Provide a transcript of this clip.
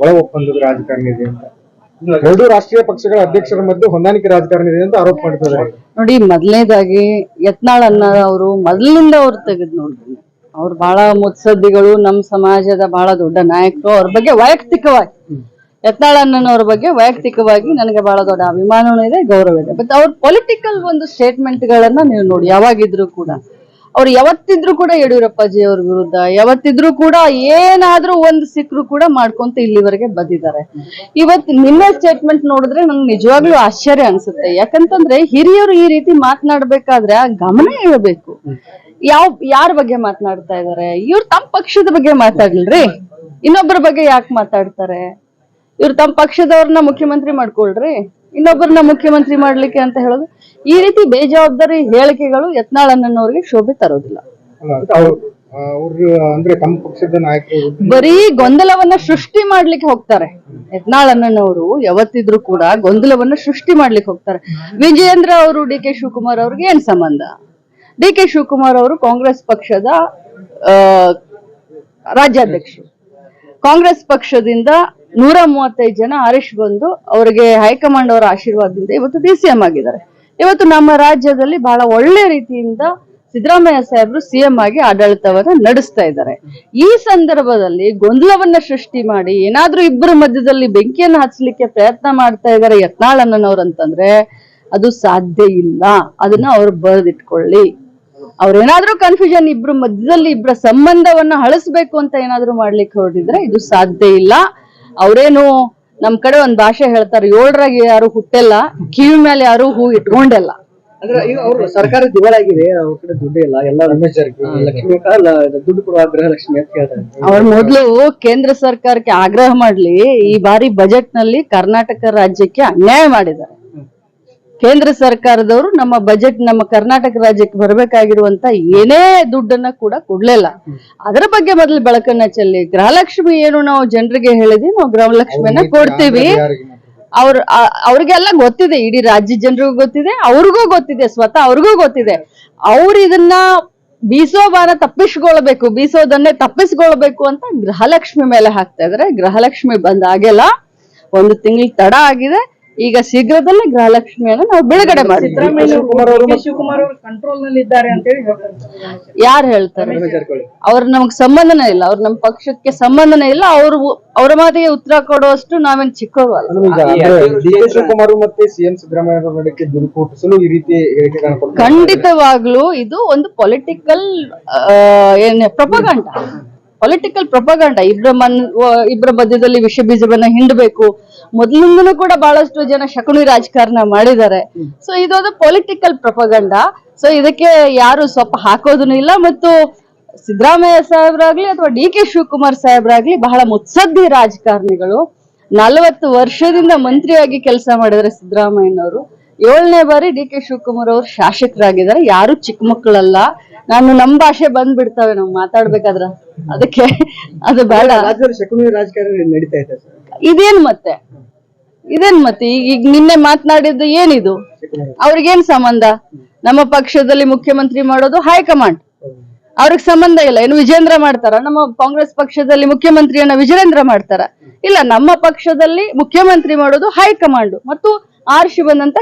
ಒಳ ಒಪ್ಪಂದದ ರಾಜಕಾರಣ ಇದೆ ಅಂತ, ಎರಡು ರಾಷ್ಟ್ರೀಯ ಪಕ್ಷಗಳ ಅಧ್ಯಕ್ಷರ ಮಧ್ಯೆ ಹೊಂದಾಣಿಕೆ ರಾಜಕಾರಣ ಇದೆ ಅಂತ ಆರೋಪ ಮಾಡ್ತಿದ್ದಾರೆ. ನೋಡಿ, ಮೊದಲನೇದಾಗಿ ಯತ್ನಾಳ್ ಅವರು ಮೊದಲಿನಿಂದ ಅವ್ರು ತೆಗೆದು ನೋಡ್ರಿ, ಅವ್ರು ಬಹಳ ಮುತ್ಸದ್ದಿಗಳು, ನಮ್ಮ ಸಮಾಜದ ಬಹಳ ದೊಡ್ಡ ನಾಯಕರು. ಅವ್ರ ಬಗ್ಗೆ ವೈಯಕ್ತಿಕವಾಗಿ ಯತ್ನಾಳ್ ಅವ್ರ ಬಗ್ಗೆ ವೈಯಕ್ತಿಕವಾಗಿ ನನಗೆ ಬಹಳ ದೊಡ್ಡ ಅಭಿಮಾನವೂ ಇದೆ, ಗೌರವ ಇದೆ. ಬಟ್ ಅವ್ರ ಪೊಲಿಟಿಕಲ್ ಒಂದು ಸ್ಟೇಟ್ಮೆಂಟ್ ಗಳನ್ನ ನೀವು ನೋಡಿ, ಯಾವಾಗಿದ್ರು ಕೂಡ ಅವ್ರು ಯಾವತ್ತಿದ್ರು ಕೂಡ ಯಡಿಯೂರಪ್ಪಾಜಿ ಅವ್ರ ವಿರುದ್ಧ ಯಾವತ್ತಿದ್ರು ಕೂಡ ಏನಾದ್ರೂ ಒಂದು ಸಿಕ್ಕರು ಕೂಡ ಮಾಡ್ಕೊಂತ ಇಲ್ಲಿವರೆಗೆ ಬಂದಿದ್ದಾರೆ. ಇವತ್ತು ನಿನ್ನೆ ಸ್ಟೇಟ್ಮೆಂಟ್ ನೋಡಿದ್ರೆ ನಂಗೆ ನಿಜವಾಗ್ಲೂ ಆಶ್ಚರ್ಯ ಅನ್ಸುತ್ತೆ. ಯಾಕಂತಂದ್ರೆ ಹಿರಿಯರು ಈ ರೀತಿ ಮಾತನಾಡ್ಬೇಕಾದ್ರೆ ಗಮನ ಇರಬೇಕು. ಯಾರ ಬಗ್ಗೆ ಮಾತನಾಡ್ತಾ ಇದಾರೆ ಇವ್ರು? ತಮ್ಮ ಪಕ್ಷದ ಬಗ್ಗೆ ಮಾತಾಡ್ಲ್ರಿ, ಇನ್ನೊಬ್ಬರ ಬಗ್ಗೆ ಯಾಕೆ ಮಾತಾಡ್ತಾರೆ? ಇವ್ರು ತಮ್ಮ ಪಕ್ಷದವ್ರನ್ನ ಮುಖ್ಯಮಂತ್ರಿ ಮಾಡ್ಕೊಳ್ರಿ, ಇನ್ನೊಬ್ಬರನ್ನ ಮುಖ್ಯಮಂತ್ರಿ ಮಾಡ್ಲಿಕ್ಕೆ ಅಂತ ಹೇಳೋದು, ಈ ರೀತಿ ಬೇಜವಾಬ್ದಾರಿ ಹೇಳಿಕೆಗಳು ಯತ್ನಾಳ್ ಅವ್ರಿಗೆ ಶೋಭೆ ತರೋದಿಲ್ಲ. ಅಂದ್ರೆ ತಮ್ಮ ಪಕ್ಷದ ನಾಯಕರು ಬರೀ ಗೊಂದಲವನ್ನ ಸೃಷ್ಟಿ ಮಾಡ್ಲಿಕ್ಕೆ ಹೋಗ್ತಾರೆ. ಯತ್ನಾಳ್ ಅವರು ಯಾವತ್ತಿದ್ರು ಕೂಡ ಗೊಂದಲವನ್ನ ಸೃಷ್ಟಿ ಮಾಡ್ಲಿಕ್ಕೆ ಹೋಗ್ತಾರೆ. ವಿಜಯೇಂದ್ರ ಅವರು ಡಿ ಕೆ ಶಿವಕುಮಾರ್ ಅವ್ರಿಗೆ ಏನ್ ಸಂಬಂಧ? ಡಿ ಕೆ ಶಿವಕುಮಾರ್ ಅವರು ಕಾಂಗ್ರೆಸ್ ಪಕ್ಷದ ರಾಜ್ಯಾಧ್ಯಕ್ಷರು. ಕಾಂಗ್ರೆಸ್ ಪಕ್ಷದಿಂದ 135 ಜನ ಆರಿಸಿ ಬಂದು ಅವರಿಗೆ ಹೈಕಮಾಂಡ್ ಅವರ ಆಶೀರ್ವಾದದಿಂದ ಇವತ್ತು DCM ಆಗಿದ್ದಾರೆ. ಇವತ್ತು ನಮ್ಮ ರಾಜ್ಯದಲ್ಲಿ ಬಹಳ ಒಳ್ಳೆ ರೀತಿಯಿಂದ ಸಿದ್ದರಾಮಯ್ಯ ಸಾಹೇಬರು CM ಆಗಿ ಆಡಳಿತವನ್ನ ನಡೆಸ್ತಾ ಇದ್ದಾರೆ. ಈ ಸಂದರ್ಭದಲ್ಲಿ ಗೊಂದಲವನ್ನ ಸೃಷ್ಟಿ ಮಾಡಿ ಏನಾದ್ರೂ ಇಬ್ಬರ ಮಧ್ಯದಲ್ಲಿ ಬೆಂಕಿಯನ್ನ ಹಚ್ಚಲಿಕ್ಕೆ ಪ್ರಯತ್ನ ಮಾಡ್ತಾ ಇದ್ದಾರೆ ಯತ್ನಾಳ್ ಅಂತಂದ್ರೆ ಅದು ಸಾಧ್ಯ ಇಲ್ಲ. ಅದನ್ನ ಅವ್ರು ಬರೆದಿಟ್ಕೊಳ್ಳಿ. ಅವ್ರೇನಾದ್ರೂ ಕನ್ಫ್ಯೂಷನ್ ಇಬ್ರ ಮಧ್ಯದಲ್ಲಿ ಇಬ್ಬರ ಸಂಬಂಧವನ್ನ ಹಳಸ್ಬೇಕು ಅಂತ ಏನಾದ್ರೂ ಮಾಡ್ಲಿಕ್ಕೆ ಹೊರಟಿದ್ರೆ ಇದು ಸಾಧ್ಯ ಇಲ್ಲ. ಅವ್ರೇನು ನಮ್ ಕಡೆ ಒಂದ್ ಭಾಷೆ ಹೇಳ್ತಾರೆ, 7ರಾಗ ಯಾರು ಹುಟ್ಟೆಲ್ಲ, ಕಿವಿ ಮೇಲೆ ಯಾರು ಹೂ ಇಟ್ಕೊಂಡೆಲ್ಲ. ಅಂದ್ರೆ ಈಗ ಅವ್ರು ಸರ್ಕಾರ ದಿವಾಳಾಗಿದೆ, ಅವ್ರ ಕಡೆ ದುಡ್ಡು ಇಲ್ಲ, ಎಲ್ಲ ಲಕ್ಷ್ಮಿ ದುಡ್ಡು ಕೊಡುವ ಗೃಹಲಕ್ಷ್ಮಿ ಅಂತ ಹೇಳ್ತಾರೆ. ಅವ್ರ ಮೊದ್ಲು ಕೇಂದ್ರ ಸರ್ಕಾರಕ್ಕೆ ಆಗ್ರಹ ಮಾಡ್ಲಿ, ಈ ಬಾರಿ ಬಜೆಟ್ ನಲ್ಲಿ ಕರ್ನಾಟಕ ರಾಜ್ಯಕ್ಕೆ ಅನ್ಯಾಯ ಮಾಡಿದ್ದಾರೆ. ಕೇಂದ್ರ ಸರ್ಕಾರದವರು ನಮ್ಮ ಬಜೆಟ್ ನಮ್ಮ ಕರ್ನಾಟಕ ರಾಜ್ಯಕ್ಕೆ ಬರ್ಬೇಕಾಗಿರುವಂತ ಏನೇ ದುಡ್ಡನ್ನ ಕೂಡ ಕೊಡ್ಲಿಲ್ಲ. ಅದರ ಬಗ್ಗೆ ಮೊದಲು ಬೆಳಕನ್ನ ಚೆಲ್ಲಿ, ಗೃಹಲಕ್ಷ್ಮಿ ಏನು ನಾವು ಜನರಿಗೆ ಹೇಳಿದ್ವಿ, ನಾವು ಗೃಹಲಕ್ಷ್ಮಿಯನ್ನ ಕೊಡ್ತೀವಿ. ಅವ್ರಿಗೆಲ್ಲ ಗೊತ್ತಿದೆ, ಇಡೀ ರಾಜ್ಯ ಜನರಿಗೂ ಗೊತ್ತಿದೆ, ಅವ್ರಿಗೂ ಗೊತ್ತಿದೆ, ಸ್ವತಃ ಅವ್ರಿಗೂ ಗೊತ್ತಿದೆ. ಅವ್ರು ಇದನ್ನ ಬೀಸೋಬಾನ ತಪ್ಪಿಸ್ಕೊಳ್ಬೇಕು, ಬೀಸೋದನ್ನೇ ತಪ್ಪಿಸ್ಕೊಳ್ಬೇಕು ಅಂತ ಗೃಹಲಕ್ಷ್ಮಿ ಮೇಲೆ ಹಾಕ್ತಾ ಇದಾರೆ. ಗೃಹಲಕ್ಷ್ಮಿ ಬಂದಾಗೆಲ್ಲ 1 ತಿಂಗಳು ತಡ ಆಗಿದೆ. ಈಗ ಶೀಘ್ರದಲ್ಲೇ ಗೃಹಲಕ್ಷ್ಮಿಯನ್ನು ನಾವು ಬಿಡುಗಡೆ ಮಾಡ್ತೀವಿ. ಶಿವಕುಮಾರ್ ಅವರು ಕಂಟ್ರೋಲ್ ನಲ್ಲಿ ಇದ್ದಾರೆ ಅಂತ ಹೇಳಿ ಯಾರು ಹೇಳ್ತಾರೆ? ಅವ್ರ ನಮಗ್ ಸಂಬಂಧನೇ ಇಲ್ಲ, ಅವ್ರ ನಮ್ಮ ಪಕ್ಷಕ್ಕೆ ಸಂಬಂಧನೇ ಇಲ್ಲ. ಅವ್ರ ಮಾತಿಗೆ ಉತ್ತರ ಕೊಡುವಷ್ಟು ನಾವೇನ್ ಚಿಕ್ಕವರು ಅಲ್ಲ. ಶಿವಕುಮಾರ್ ಮತ್ತೆ CM ಸಿದ್ದರಾಮಯ್ಯ ನಡುವೆ ದುರುಪಯೋಗಿಸಲು ಈ ರೀತಿ ಹೇಳಿಕೆಗಳನ್ನು ಖಂಡಿತವಾಗ್ಲೂ ಇದು ಒಂದು ಪೊಲಿಟಿಕಲ್ ಪ್ರೊಪಗಂಡ. ಇಬ್ಬರ ಮಧ್ಯದಲ್ಲಿ ವಿಷ ಬೀಜವನ್ನ ಹಿಂಡಬೇಕು. ಮೊದಲಿಂದನೂ ಕೂಡ ಬಹಳಷ್ಟು ಜನ ಶಕುನಿ ರಾಜಕಾರಣ ಮಾಡಿದ್ದಾರೆ. ಸೊ ಇದೊಂದು ಪೊಲಿಟಿಕಲ್ ಪ್ರೊಪಗಂಡ. ಸೊ ಇದಕ್ಕೆ ಯಾರು ಸ್ವಲ್ಪ ಹಾಕೋದೂ ಇಲ್ಲ. ಮತ್ತು ಸಿದ್ದರಾಮಯ್ಯ ಸಾಹೇಬ್ರಾಗ್ಲಿ ಅಥವಾ DK ಶಿವಕುಮಾರ್ ಸಾಹೇಬ್ರಾಗ್ಲಿ ಬಹಳ ಮುತ್ಸದ್ದಿ ರಾಜಕಾರಣಿಗಳು. 40 ವರ್ಷದಿಂದ ಮಂತ್ರಿಯಾಗಿ ಕೆಲಸ ಮಾಡಿದರೆ ಸಿದ್ದರಾಮಯ್ಯನವರು. 7ನೇ ಬಾರಿ DK ಶಿವಕುಮಾರ್ ಅವರು ಶಾಸಕರಾಗಿದ್ದಾರೆ. ಯಾರು ಚಿಕ್ಕ ಮಕ್ಕಳಲ್ಲ. ನಮ್ಮ ಭಾಷೆ ಬಂದ್ಬಿಡ್ತಾವೆ ನಾವು ಮಾತಾಡ್ಬೇಕಾದ್ರ, ಅದಕ್ಕೆ ಅದು ಬೇಡ. ರಾಜ್ಯದಲ್ಲಿ ಶಕುನಿ ರಾಜಕಾರಣ ನಡೀತಾ ಇದೆ. ಇದೇನ್ ಮತ್ತೆ ಈಗ ನಿನ್ನೆ ಮಾತನಾಡಿದ್ದು ಏನಿದು? ಅವ್ರಿಗೇನ್ ಸಂಬಂಧ? ನಮ್ಮ ಪಕ್ಷದಲ್ಲಿ ಮುಖ್ಯಮಂತ್ರಿ ಮಾಡೋದು ಹೈಕಮಾಂಡ್, ಅವ್ರಿಗೆ ಸಂಬಂಧ ಇಲ್ಲ. ಏನು ವಿಜೇಂದ್ರ ಮಾಡ್ತಾರ? ನಮ್ಮ ಕಾಂಗ್ರೆಸ್ ಪಕ್ಷದಲ್ಲಿ ಮುಖ್ಯಮಂತ್ರಿಯನ್ನ ವಿಜೇಂದ್ರ ಮಾಡ್ತಾರ? ಇಲ್ಲ, ನಮ್ಮ ಪಕ್ಷದಲ್ಲಿ ಮುಖ್ಯಮಂತ್ರಿ ಮಾಡೋದು ಹೈಕಮಾಂಡ್ ಮತ್ತು ಆರಿಸಿ ಬಂದಂತ